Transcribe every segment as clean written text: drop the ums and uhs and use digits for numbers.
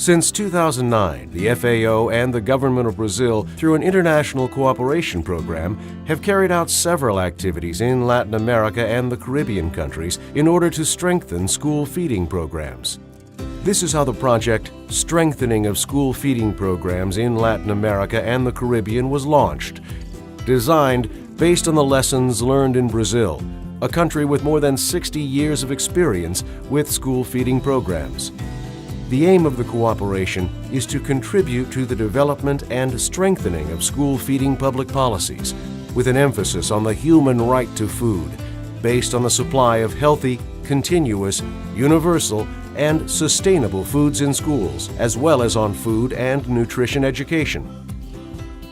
Since 2009, the FAO and the government of Brazil, through an international cooperation program, have carried out several activities in Latin America and the Caribbean countries in order to strengthen school feeding programs. This is how the project Strengthening of School Feeding Programs in Latin America and the Caribbean was launched, designed based on the lessons learned in Brazil, a country with more than 60 years of experience with school feeding programs. The aim of the cooperation is to contribute to the development and strengthening of school feeding public policies, with an emphasis on the human right to food, based on the supply of healthy, continuous, universal, and sustainable foods in schools, as well as on food and nutrition education.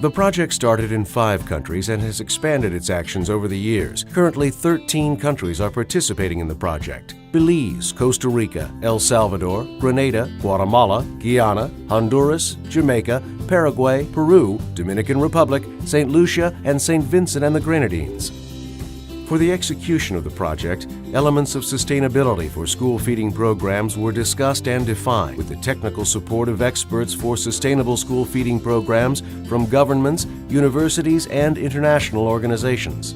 The project started in 5 countries and has expanded its actions over the years. Currently, 13 countries are participating in the project: Belize, Costa Rica, El Salvador, Grenada, Guatemala, Guyana, Honduras, Jamaica, Paraguay, Peru, Dominican Republic, St. Lucia, and St. Vincent and the Grenadines. For the execution of the project, elements of sustainability for school feeding programs were discussed and defined, with the technical support of experts for sustainable school feeding programs from governments, universities, and international organizations.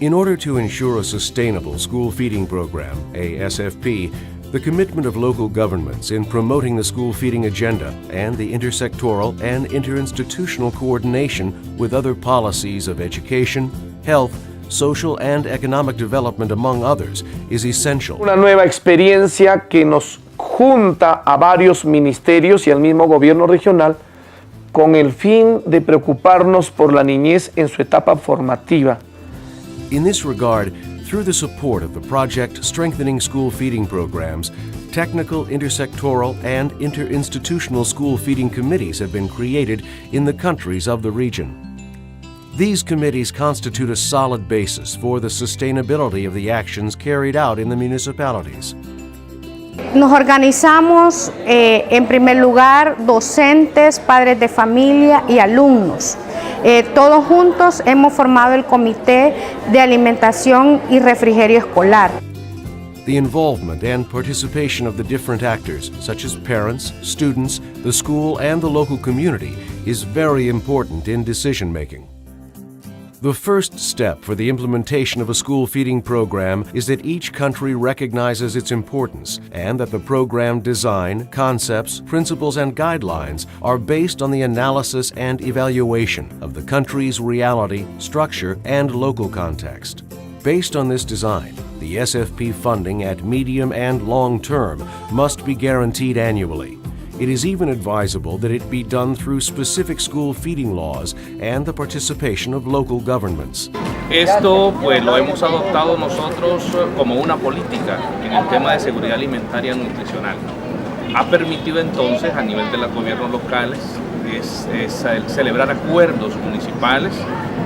In order to ensure a sustainable school feeding program, a SFP, the commitment of local governments in promoting the school feeding agenda and the intersectoral and interinstitutional coordination with other policies of education, health, social and economic development, among others, is essential. Una nueva experiencia que nos junta a varios ministerios y al mismo gobierno regional con el fin de preocuparnos por la niñez en su etapa formativa. In this regard, through the support of the project Strengthening School Feeding Programs, technical, intersectoral, and interinstitutional school feeding committees have been created in the countries of the region. These committees constitute a solid basis for the sustainability of the actions carried out in the municipalities. Nos organizamos en primer lugar docentes, padres de familia y alumnos. Todos juntos hemos formado el Comité de Alimentación y Refrigerio Escolar. The involvement and participation of the different actors, such as parents, students, the school, and the local community, is very important in decision-making. The first step for the implementation of a school feeding program is that each country recognizes its importance and that the program design, concepts, principles, and guidelines are based on the analysis and evaluation of the country's reality, structure, and local context. Based on this design, the SFP funding at medium and long term must be guaranteed annually. It is even advisable that it be done through specific school feeding laws and the participation of local governments. Esto pues lo hemos adoptado nosotros como una política en el tema de seguridad alimentaria y nutricional. Ha permitido entonces a nivel de los gobiernos locales celebrar acuerdos municipales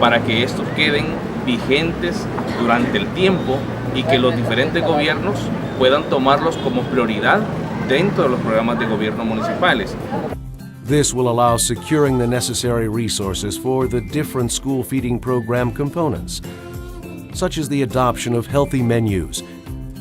para que estos queden vigentes durante el tiempo y que los diferentes gobiernos puedan tomarlos como prioridad dentro de los programas de gobierno municipales. This will allow securing the necessary resources for the different school feeding program components, such as the adoption of healthy menus,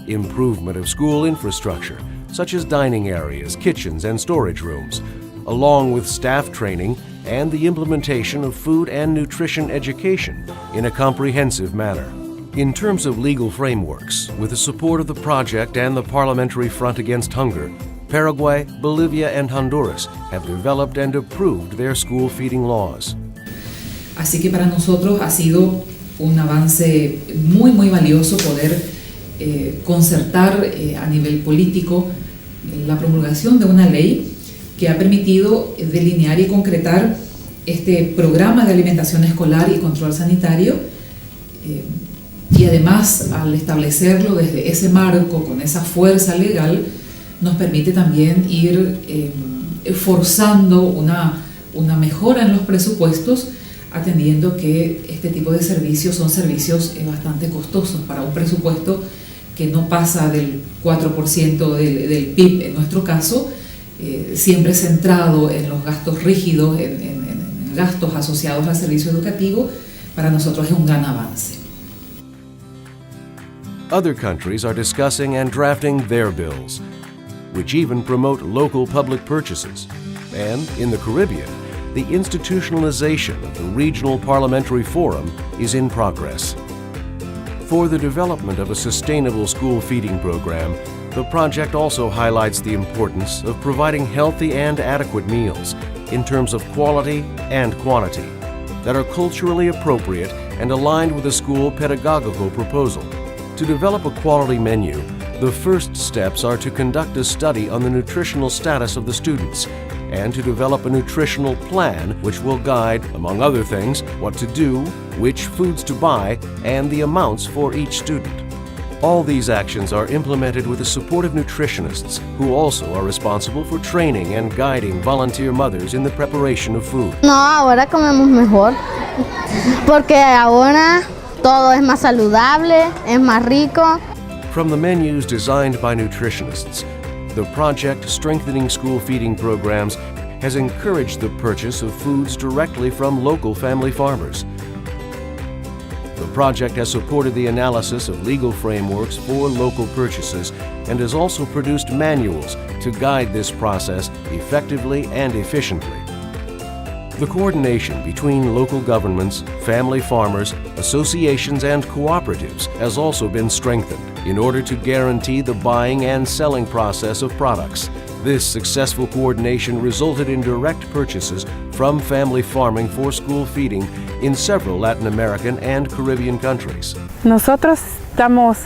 improvement of school infrastructure, such as dining areas, kitchens, and storage rooms, along with staff training and the implementation of food and nutrition education in a comprehensive manner. In terms of legal frameworks, with the support of the project and the Parliamentary Front Against Hunger, Paraguay, Bolivia, and Honduras have developed and approved their school feeding laws. Así que para nosotros ha sido un avance muy valioso poder concertar a nivel político la promulgación de una ley que ha permitido delinear y concretar este programa de alimentación escolar y control sanitario. Y además, al establecerlo desde ese marco, con esa fuerza legal, nos permite también ir forzando una mejora en los presupuestos, atendiendo que este tipo de servicios son servicios bastante costosos para un presupuesto que no pasa del 4% del PIB en nuestro caso, siempre centrado en los gastos rígidos, en gastos asociados al servicio educativo. Para nosotros es un gran avance. Other countries are discussing and drafting their bills. which even promote local public purchases. And in the Caribbean, the institutionalization of the Regional Parliamentary Forum is in progress. For the development of a sustainable school feeding program, the project also highlights the importance of providing healthy and adequate meals in terms of quality and quantity that are culturally appropriate and aligned with the school pedagogical proposal. To develop a quality menu, the first steps are to conduct a study on the nutritional status of the students and to develop a nutritional plan which will guide, among other things, what to do, which foods to buy, and the amounts for each student. All these actions are implemented with the support of nutritionists who also are responsible for training and guiding volunteer mothers in the preparation of food. No, ahora comemos mejor, porque ahora todo es más saludable, es más rico. From the menus designed by nutritionists, the project Strengthening School Feeding Programs has encouraged the purchase of foods directly from local family farmers. The project has supported the analysis of legal frameworks for local purchases and has also produced manuals to guide this process effectively and efficiently. The coordination between local governments, family farmers, associations, and cooperatives has also been strengthened in order to guarantee the buying and selling process of products. This successful coordination resulted in direct purchases from family farming for school feeding in several Latin American and Caribbean countries. Nosotros estamos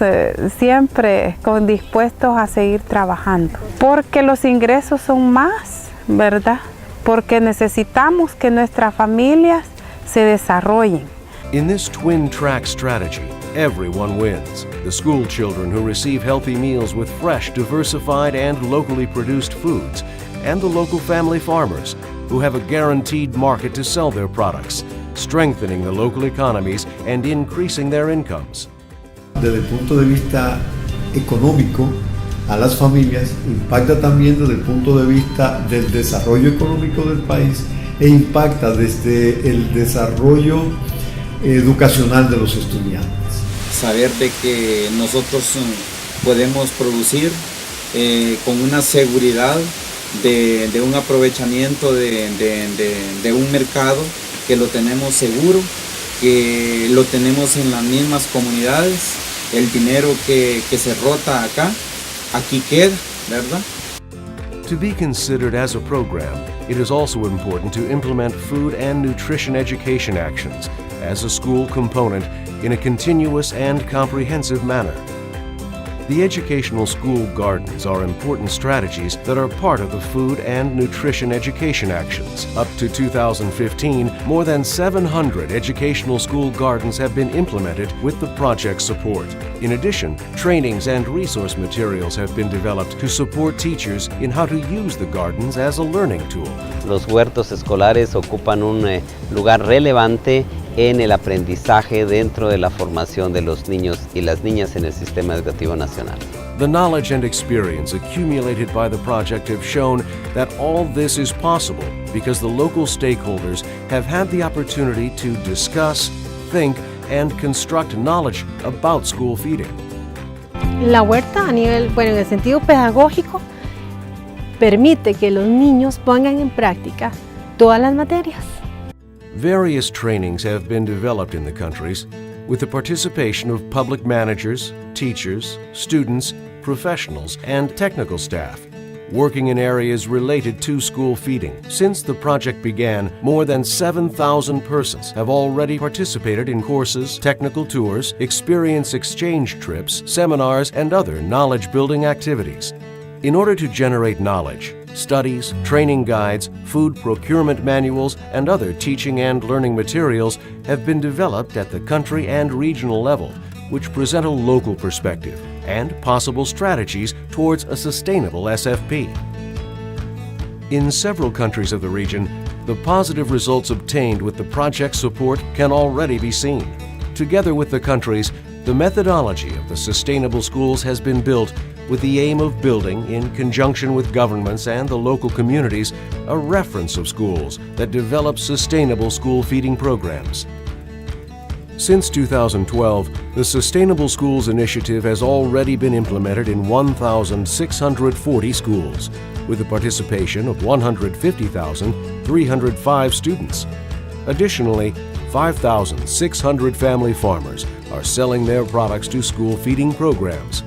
siempre dispuestos a seguir trabajando, porque los ingresos son más, ¿verdad? Porque necesitamos que nuestras familias se desarrollen. In this twin-track strategy, everyone wins. The school children who receive healthy meals with fresh, diversified, and locally produced foods, and the local family farmers who have a guaranteed market to sell their products, strengthening the local economies and increasing their incomes. Desde el punto de vista económico, a las familias, impacta también desde el punto de vista del desarrollo económico del país e impacta desde el desarrollo educacional de los estudiantes. Saber de que nosotros podemos producir con una seguridad de un aprovechamiento de un mercado que lo tenemos seguro, que lo tenemos en las mismas comunidades, el dinero que se rota acá, aquí queda, ¿verdad? To be considered as a program, it is also important to implement food and nutrition education actions as a school component in a continuous and comprehensive manner. The educational school gardens are important strategies that are part of the food and nutrition education actions. Up to 2015, more than 700 educational school gardens have been implemented with the project's support. In addition, trainings and resource materials have been developed to support teachers in how to use the gardens as a learning tool. Los huertos escolares ocupan un lugar relevante en el aprendizaje dentro de la formación de los niños y las niñas en el sistema educativo nacional. The knowledge and experience accumulated by the project have shown that all this is possible because the local stakeholders have had the opportunity to discuss, think, and construct knowledge about school feeding. La huerta a nivel, en el sentido pedagógico, permite que los niños pongan en práctica todas las materias. Various trainings have been developed in the countries with the participation of public managers, teachers, students, professionals, and technical staff, working in areas related to school feeding. Since the project began, more than 7,000 persons have already participated in courses, technical tours, experience exchange trips, seminars, and other knowledge-building activities. In order to generate knowledge, studies, training guides, food procurement manuals, and other teaching and learning materials have been developed at the country and regional level, which present a local perspective and possible strategies towards a sustainable SFP. In several countries of the region, the positive results obtained with the project's support can already be seen. Together with the countries, the methodology of the Sustainable Schools has been built with the aim of building, in conjunction with governments and the local communities, a reference of schools that develop sustainable school feeding programs. Since 2012, the Sustainable Schools Initiative has already been implemented in 1,640 schools, with the participation of 150,305 students. Additionally, 5,600 family farmers are selling their products to school feeding programs.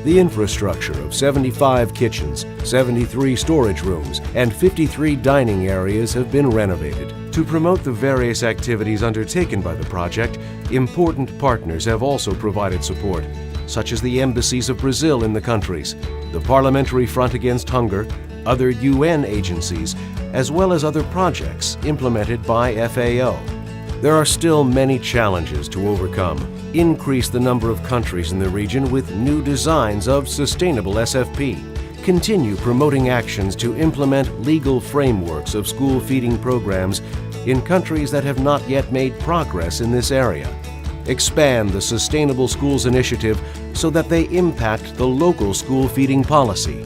The infrastructure of 75 kitchens, 73 storage rooms, and 53 dining areas have been renovated. To promote the various activities undertaken by the project, important partners have also provided support, such as the embassies of Brazil in the countries, the Parliamentary Front Against Hunger, other UN agencies, as well as other projects implemented by FAO. There are still many challenges to overcome. Increase the number of countries in the region with new designs of sustainable SFP. Continue promoting actions to implement legal frameworks of school feeding programs in countries that have not yet made progress in this area. Expand the Sustainable Schools Initiative so that they impact the local school feeding policy.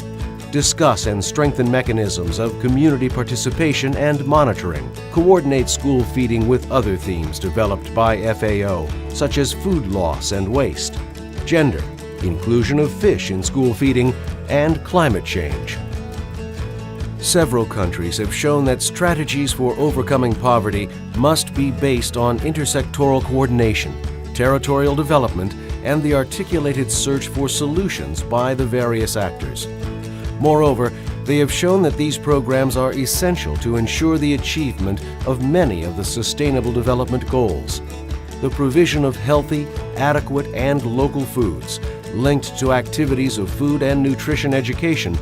Discuss and strengthen mechanisms of community participation and monitoring. Coordinate school feeding with other themes developed by FAO, such as food loss and waste, gender, inclusion of fish in school feeding, and climate change. Several countries have shown that strategies for overcoming poverty must be based on intersectoral coordination, territorial development, and the articulated search for solutions by the various actors. Moreover, they have shown that these programs are essential to ensure the achievement of many of the Sustainable Development Goals. The provision of healthy, adequate, and local foods, linked to activities of food and nutrition education,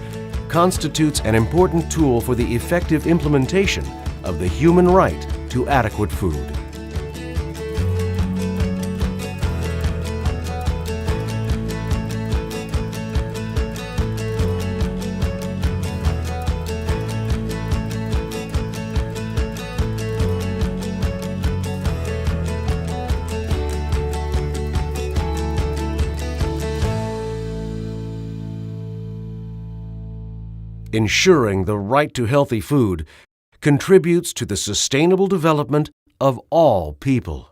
constitutes an important tool for the effective implementation of the human right to adequate food. Ensuring the right to healthy food contributes to the sustainable development of all people.